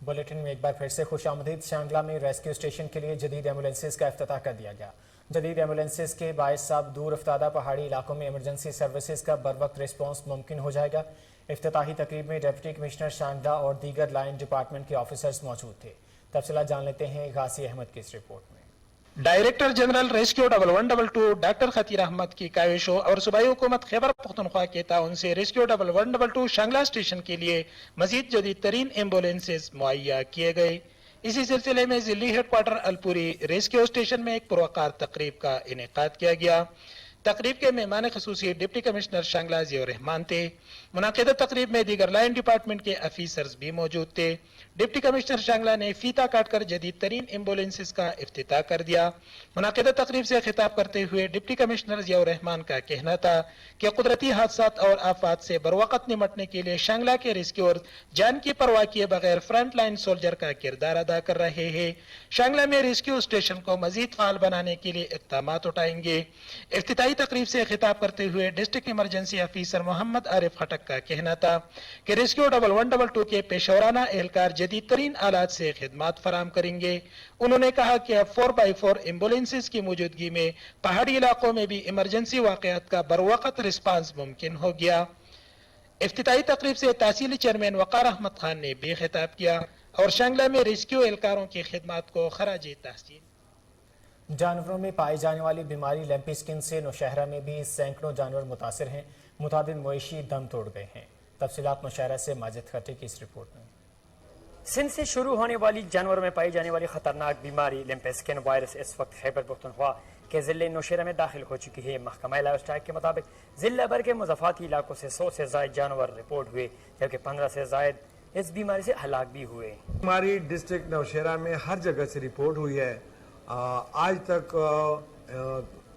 بلیٹن میں ایک بار پھر سے خوش آمدید۔ شانگلہ میں ریسکیو اسٹیشن کے لیے جدید ایمبولینسز کا افتتاح کر دیا گیا۔ جدید ایمبولینسز کے باعث اب دور افتادہ پہاڑی علاقوں میں ایمرجنسی سروسز کا بروقت رسپانس ممکن ہو جائے گا۔ افتتاحی تقریب میں ڈپٹی کمشنر شانگلہ اور دیگر لائن ڈپارٹمنٹ کے آفیسرز موجود تھے۔ تفصیلات جان لیتے ہیں غازی احمد کی اس رپورٹ میں۔ Director general rescue 1122 doctor Khatir Ahmad کی کاوشوں اور صوبائی حکومت خیبر پختونخوا کے تعاون سے ریسکیو 1122 شانگلہ اسٹیشن کے لیے مزید جدید ترین ایمبولینسز مہیا کیے گئے۔ اسی سلسلے میں ضلعی ہیڈ کوارٹر الپوری ریسکیو اسٹیشن میں ایک پروقار تقریب کا انعقاد کیا گیا۔ تقریب کے مہمان خصوصی ڈپٹی کمشنر شانگلہ ضیاء الرحمان تھے۔ منعقدہ تقریب میں دیگر لائن ڈپارٹمنٹ کے افیسرز بھی موجود تھے۔ ڈپٹی کمشنر شانگلہ نے فیتا کاٹ کر جدید ترین ایمبولینسز کا افتتاح کر دیا۔ منعقدہ تقریب سے خطاب کرتے ہوئے ڈپٹی کمشنر ضیاء الرحمان کا کہنا تھا کہ قدرتی حادثات اور آفات سے بروقت نمٹنے کے لیے شانگلہ کے ریسکیور جان کی پرواہ کیے بغیر فرنٹ لائن سولجر کا کردار ادا کر رہے ہیں۔ شانگلہ میں ریسکیو اسٹیشن کو مزید فعال بنانے کے لیے اقدامات اٹھائیں گے۔ افتتاحی تقریب سے خطاب کرتے ہوئے ڈسٹرکٹ ایمرجنسی افیسر محمد عارف خٹک کا کہنا تھا کہ ریسکیو 1122 کے پیشورانہ اہلکار جدید ترین آلات سے خدمات فراہم کریں گے۔ انہوں نے کہا کہ اب 4x4 ایمبولینسز کی موجودگی میں پہاڑی علاقوں میں بھی ایمرجنسی واقعات کا بروقت رسپانس ممکن ہو گیا۔ افتتاحی تقریب سے تحصیلی چیئرمین وقار احمد خان نے بھی خطاب کیا اور شانگلہ میں ریسکیو اہلکاروں کی خدمات کو خراج تحسین. جانوروں میں پائی جانے والی بیماری لیمپی سکن سے نوشہرہ میں بھی سینکڑوں جانور متاثر ہیں. متعدد مویشی دم توڑ گئے ہیں. تفصیلات نوشہرہ سے ماجد کھٹے کی اس رپورٹ میں. سندھ سے شروع ہونے والی جانوروں میں پائی جانے والی خطرناک بیماری لیمپی سکن وائرس اس وقت خیبر پختونخوا کے ضلع نوشہرہ میں داخل ہو چکی ہے. محکمہ لائف اسٹاک کے مطابق ضلع بھر کے مضافاتی علاقوں سے 100 سے زائد جانور رپورٹ ہوئے جبکہ 15 سے زائد اس بیماری سے ہلاک بھی ہوئے. ہماری ڈسٹرکٹ نوشہرہ میں ہر جگہ سے رپورٹ ہوئی ہے. آج تک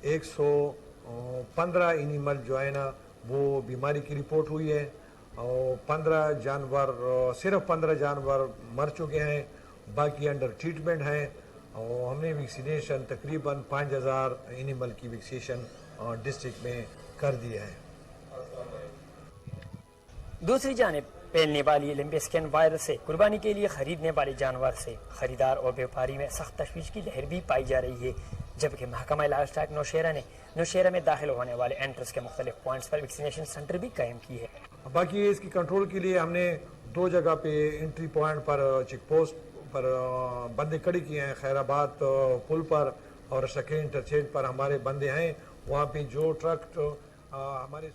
115 اینیمل جو ہے نا وہ بیماری کی رپورٹ ہوئی ہے اور 15 جانور صرف 15 جانور مر چکے ہیں, باقی انڈر ٹریٹمنٹ ہیں اور ہم نے ویکسینیشن تقریباً 5000 اینیمل کی ویکسینیشن ڈسٹرکٹ میں کر دیا ہے. دوسری جانب پھیلنے والی لیمپی سکن وائرس سے قربانی کے لیے خریدنے والے جانور سے خریدار اور بیوپاری میں سخت تشویش کی لہر بھی پائی جا رہی ہے جبکہ محکمہ لائف اسٹاک نوشہرہ نے نوشہرہ میں داخل ہونے والے انٹرس کے مختلف پوائنٹس پر ویکسینیشن سینٹر بھی قائم کی ہے. باقی اس کی کنٹرول کے لیے ہم نے 2 جگہ پہ انٹری پوائنٹ پر چیک پوسٹ پر بندے کھڑے کیے ہیں. خیر آباد پل پر اور سکے انٹرچینج پر ہمارے بندے ہیں. وہاں پہ جو ٹرک ہمارے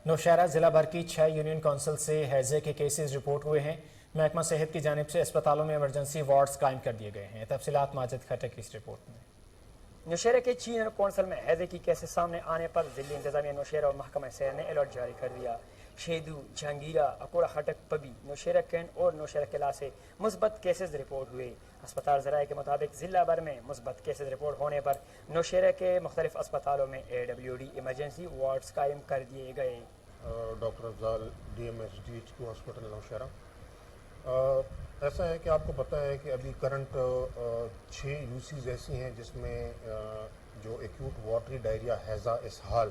نوشہرہ ضلع بھر کی 6 یونین کونسل سے ہیضے کے کیسز رپورٹ ہوئے ہیں. محکمہ صحت کی جانب سے اسپتالوں میں ایمرجنسی وارڈز قائم کر دیے گئے ہیں. تفصیلات ماجد کھٹے کی اس رپورٹ میں. نوشہرہ کے 6 یونین کونسل میں ہیضے کی کیسز سامنے آنے پر ضلع انتظامیہ نوشہرہ اور محکمہ صحت نے الرٹ جاری کر دیا. شیدو، جہانگیرہ، اکوڑا خٹک، پبی، نوشہرہ کینٹ اور نوشہرہ قلعہ سے مثبت کیسز رپورٹ ہوئے. اسپتال ذرائع کے مطابق ضلع بھر میں مثبت کیسز رپورٹ ہونے پر نوشہرہ کے مختلف اسپتالوں میں AWD ایمرجنسی وارڈز قائم کر دیے گئے. Doctor Afzal DMH DHQ hospital Nowshera. ایسا ہے کہ آپ کو پتہ ہے کہ ابھی کرنٹ 6 UCs ایسی ہیں جس میں جو ایکیوٹ واٹری ڈائریا ہیضہ اسہال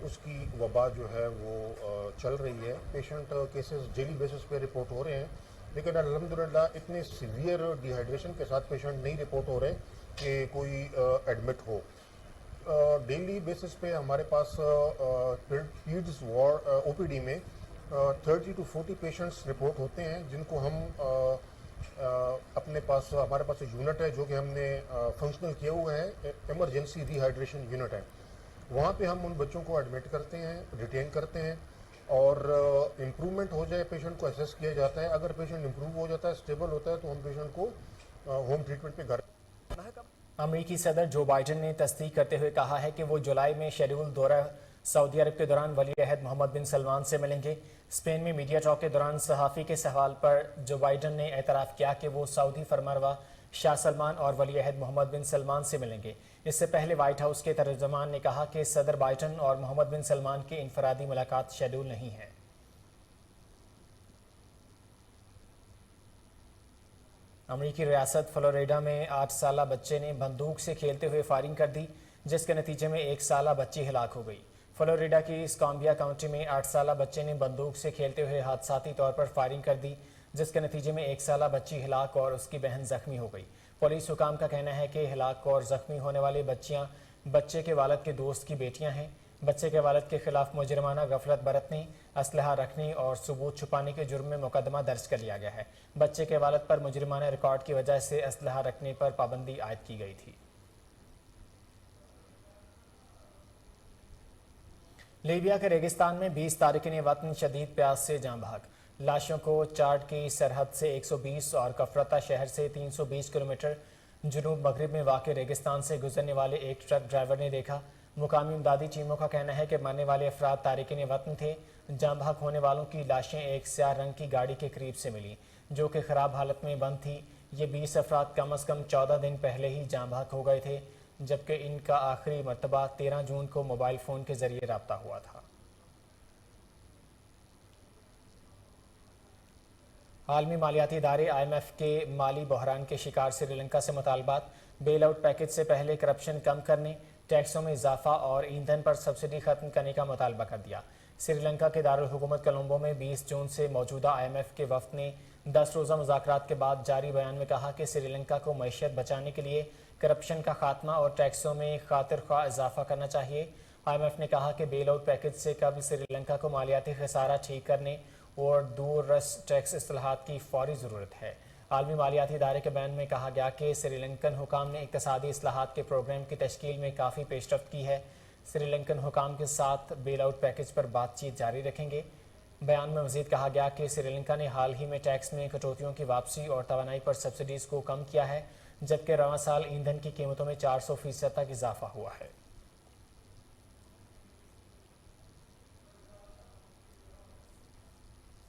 اس کی وبا جو ہے وہ چل رہی ہے. پیشنٹ کیسز ڈیلی بیسس پہ رپورٹ ہو رہے ہیں لیکن الحمدللہ اتنے سیویئر ڈی ہائیڈریشن کے ساتھ پیشنٹ نہیں رپورٹ ہو رہے کہ کوئی ایڈمٹ ہو. ڈیلی بیسس پہ ہمارے پاس پیڈز OPD میں 30 to 40 پیشنٹس رپورٹ ہوتے ہیں جن کو ہم اپنے پاس ہمارے پاس یونٹ ہے جو کہ ہم نے فنکشنل کیے ہوئے ہیں. ایمرجنسی ری ہائیڈریشن یونٹ ہے. وہاں پہ ہم ان بچوں کو ایڈمٹ کرتے ہیں, ریٹین کرتے ہیں اور امپرومنٹ ہو جائے پیشنٹ کو اسیس کیا جاتا ہے. اگر پیشنٹ امپروو ہو جاتا ہے, اسٹیبل ہوتا ہے تو ہم پیشنٹ کو ہوم ٹریٹمنٹ پہ گھر. امریکی صدر جو بائیڈن نے تصدیق کرتے ہوئے کہا ہے کہ وہ جولائی میں شیڈول دورہ سعودی عرب کے دوران ولی عہد محمد بن سلمان سے ملیں گے. اسپین میں میڈیا ٹاک کے دوران صحافی کے سوال پر جو بائیڈن نے اعتراف کیا کہ وہ سعودی فرمانروا شاہ سلمان اور ولی عہد محمد بن سلمان سے ملیں گے. اس سے پہلے وائٹ ہاؤس کے ترجمان نے کہا کہ صدر بائیڈن اور محمد بن سلمان کی انفرادی ملاقات شیڈول نہیں ہے. امریکی ریاست فلوریڈا میں 8 سالہ بچے نے بندوق سے کھیلتے ہوئے فائرنگ کر دی جس کے نتیجے میں 1 سالہ بچی ہلاک ہو گئی. فلوریڈا کی اسکامبیا کاؤنٹی میں 8 سالہ بچے نے بندوق سے کھیلتے ہوئے حادثاتی طور پر فائرنگ کر دی جس کے نتیجے میں 1 سالہ بچی ہلاک اور اس کی بہن زخمی ہو گئی. پولیس حکام کا کہنا ہے کہ ہلاک اور زخمی ہونے والی بچیاں بچے کے والد کے دوست کی بیٹیاں ہیں. بچے کے والد کے خلاف مجرمانہ غفلت برتنے، اسلحہ رکھنے اور ثبوت چھپانے کے جرم میں مقدمہ درج کر لیا گیا ہے. بچے کے والد پر مجرمانہ ریکارڈ کی وجہ سے اسلحہ رکھنے پر پابندی عائد کی گئی تھی. لیبیا کے ریگستان میں 20 تارکین وطن شدید پیاس سے جاں بحق. لاشوں کو چاڈ کی سرحد سے 120 اور کفرتا شہر سے 320 کلومیٹر جنوب مغرب میں واقع ریگستان سے گزرنے والے ایک ٹرک ڈرائیور نے دیکھا. مقامی امدادی ٹیموں کا کہنا ہے کہ مرنے والے افراد تارکین وطن تھے. جاں بحق ہونے والوں کی لاشیں ایک سیاہ رنگ کی گاڑی کے قریب سے ملی جو کہ خراب حالت میں بند تھی. یہ 20 افراد کم از کم 14 دن پہلے ہی جاں بحق ہو گئے تھے جبکہ ان کا آخری مرتبہ 13 جون کو موبائل فون کے ذریعے رابطہ ہوا تھا. عالمی مالیاتی ادارے IMF کے مالی بحران کے شکار سری لنکا سے مطالبات. بیل آؤٹ پیکج سے پہلے کرپشن کم کرنے، ٹیکسوں میں اضافہ اور ایندھن پر سبسڈی ختم کرنے کا مطالبہ کر دیا. سری لنکا کے دارالحکومت کولمبو میں 20 جون سے موجودہ IMF کے وفد نے 10 روزہ مذاکرات کے بعد جاری بیان میں کہا کہ سری لنکا کو معیشت بچانے کے لیے کرپشن کا خاتمہ اور ٹیکسوں میں خاطر خواہ اضافہ کرنا چاہیے. IMF نے کہا کہ بیل آؤٹ پیکج سے قبل سری لنکا کو مالیاتی خسارہ ٹھیک کرنے اور دور رس ٹیکس اصلاحات کی فوری ضرورت ہے۔ عالمی مالیاتی ادارے کے بیان میں کہا گیا کہ سری لنکن حکام نے اقتصادی اصلاحات کے پروگرام کی تشکیل میں کافی پیش رفت کی ہے۔ سری لنکن حکام کے ساتھ بیل آؤٹ پیکج پر بات چیت جاری رکھیں گے۔ بیان میں مزید کہا گیا کہ سری لنکا نے حال ہی میں ٹیکس میں کٹوتیوں کی واپسی اور توانائی پر سبسڈیز کو کم کیا ہے، جبکہ رواں سال ایندھن کی قیمتوں میں 400% تک اضافہ ہوا ہے۔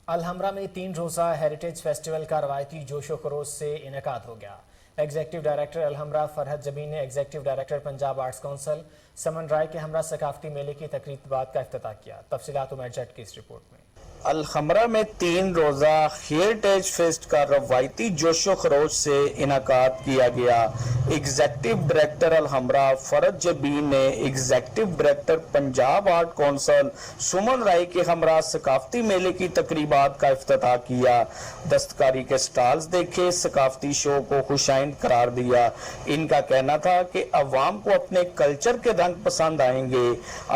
الحمرا میں 3 روزہ ہیریٹیج فیسٹیول کا روایتی جوش و خروش سے انعقاد ہو گیا۔ ایگزیکٹو ڈائریکٹر الحمرا فرحت جبین نے executive director Punjab arts council سمن رائے کے ہمراہ ثقافتی میلے کی تقریبات کا افتتاح کیا۔ تفصیلات عمر جٹ کی اس رپورٹ میں۔ الحمرا میں 3 روزہ ہیریٹیج فیسٹ کا روایتی جوش و خروش سے انعقاد کیا گیا۔ ایگزیکٹو ڈائریکٹر الحمرا فرحت جبین نے executive director Punjab art council سمن رائے کے ہمراہ ثقافتی میلے کی تقریبات کا افتتاح کیا۔ دستکاری کے سٹالز دیکھے، ثقافتی شو کو خوشائند قرار دیا۔ ان کا کہنا تھا کہ عوام کو اپنے کلچر کے رنگ پسند آئیں گے۔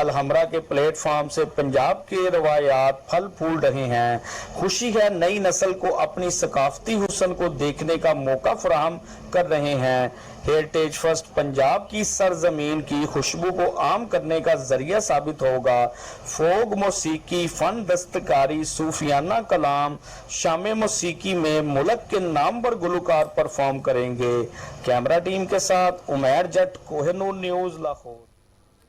الحمرا کے پلیٹ فارم سے پنجاب کے روایات پھل پھول رہے ہیں۔ خوشی ہے نئی نسل کو اپنی ثقافتی حسن کو دیکھنے کا موقع فراہم کر رہے ہیں۔ ہیریٹیج فیسٹ پنجاب کی سرزمین کی خوشبو کو عام کرنے کا ذریعہ ثابت ہوگا۔ فوک موسیقی، فن دستکاری، صوفیانہ کلام، شام موسیقی میں ملک کے نامور گلوکار پرفارم کریں گے۔ کیمرہ ٹیم کے ساتھ عمیر جٹ، کوہ نور نیوز، لاہور۔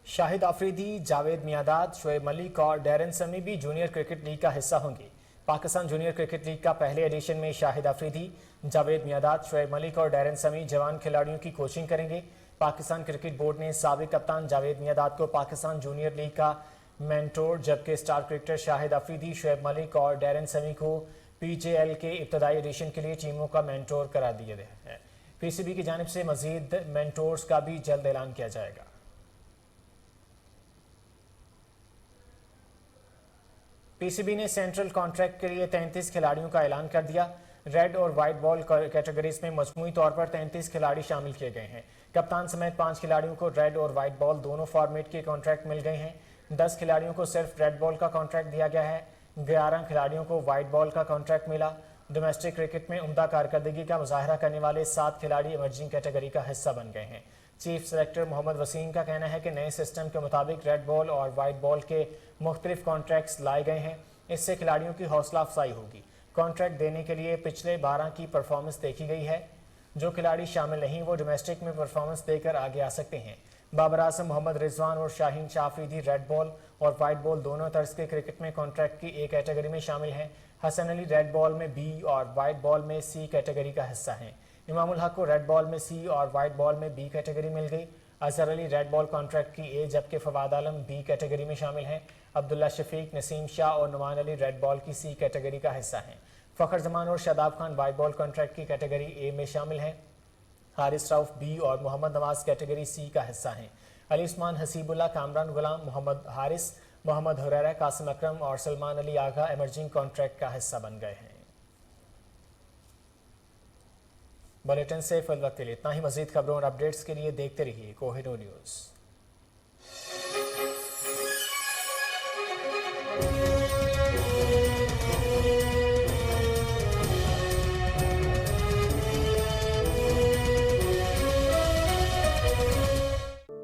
شاہد آفریدی، جاوید میاداد، شعیب ملک اور ڈیرن سمی بھی جونیئر کرکٹ لیگ کا حصہ ہوں گے۔ پاکستان جونیئر کرکٹ لیگ کا پہلے ایڈیشن میں شاہد آفریدی، جاوید میاداد، شعیب ملک اور ڈیرن سمی جوان کھلاڑیوں کی کوچنگ کریں گے۔ پاکستان کرکٹ بورڈ نے سابق کپتان جاوید میاداد کو پاکستان جونیئر لیگ کا مینٹور، جبکہ سٹار کرکٹر شاہد آفریدی، شعیب ملک اور ڈیرن سمی کو PJL کے ابتدائی ایڈیشن کے لیے ٹیموں کا مینٹور قرار دیا ہے۔ PCB کی جانب سے مزید مینٹورز کا بھی جلد اعلان کیا جائے گا۔ PCB نے سینٹرل کانٹریکٹ کے لیے 33 کھلاڑیوں کا اعلان کر دیا۔ ریڈ اور وائٹ بال کیٹیگریز میں مجموعی طور پر 33 کھلاڑی شامل کیے گئے ہیں۔ کپتان سمیت 5 کھلاڑیوں کو ریڈ اور وائٹ بال دونوں فارمیٹ کے کانٹریکٹ مل گئے ہیں۔ 10 کھلاڑیوں کو صرف ریڈ بال کا کانٹریکٹ دیا گیا ہے۔ 11 کھلاڑیوں کو وائٹ بال کا کانٹریکٹ ملا۔ ڈومیسٹک کرکٹ میں عمدہ کارکردگی کا مظاہرہ کرنے والے 7 کھلاڑی ایمرجنگ کیٹیگری کا حصہ بن گئے ہیں۔ چیف سلیکٹر محمد وسیم کا کہنا ہے کہ نئے سسٹم کے مطابق ریڈ بال اور وائٹ بال کے مختلف کانٹریکٹس لائے گئے ہیں۔ اس سے کھلاڑیوں کی حوصلہ افزائی ہوگی۔ کانٹریکٹ دینے کے لیے پچھلے 12 کی پرفارمنس دیکھی گئی ہے۔ جو کھلاڑی شامل نہیں وہ ڈومیسٹک میں پرفارمنس دے کر آگے آ سکتے ہیں۔ بابر اعظم، محمد رضوان اور شاہین شاہ آفریدی ریڈ بال اور وائٹ بال دونوں طرز کے کرکٹ میں کانٹریکٹ کی A کیٹیگری میں شامل ہیں۔ حسن علی ریڈ بال میں B اور وائٹ بال میں C کیٹیگری کا حصہ ہیں۔ امام الحق کو ریڈ بال میں C اور وائٹ بال میں B کیٹیگری مل گئی۔ اظہر علی ریڈ بال کانٹریکٹ کی A جبکہ فواد عالم B کیٹیگری میں شامل ہیں۔ عبداللہ شفیق، نسیم شاہ اور نعمان علی ریڈ بال کی C کیٹیگری کا حصہ ہیں۔ فخر زمان اور Shadab Khan white ball contract کی کیٹیگری A میں شامل ہیں۔ حارث رؤف B اور محمد نواز کیٹیگری C کا حصہ ہیں۔ علی عثمان، حسیب اللہ، کامران غلام، محمد حارث، محمد حریرہ، قاسم اکرم اور سلمان علی آغا ایمرجنگ کانٹریکٹ کا حصہ بن گئے ہیں۔ بلیٹن سے فی الوقت کے لیے اتنا ہی۔ مزید خبروں اور اپڈیٹس کے لیے دیکھتے رہیے کوہ نور نیوز۔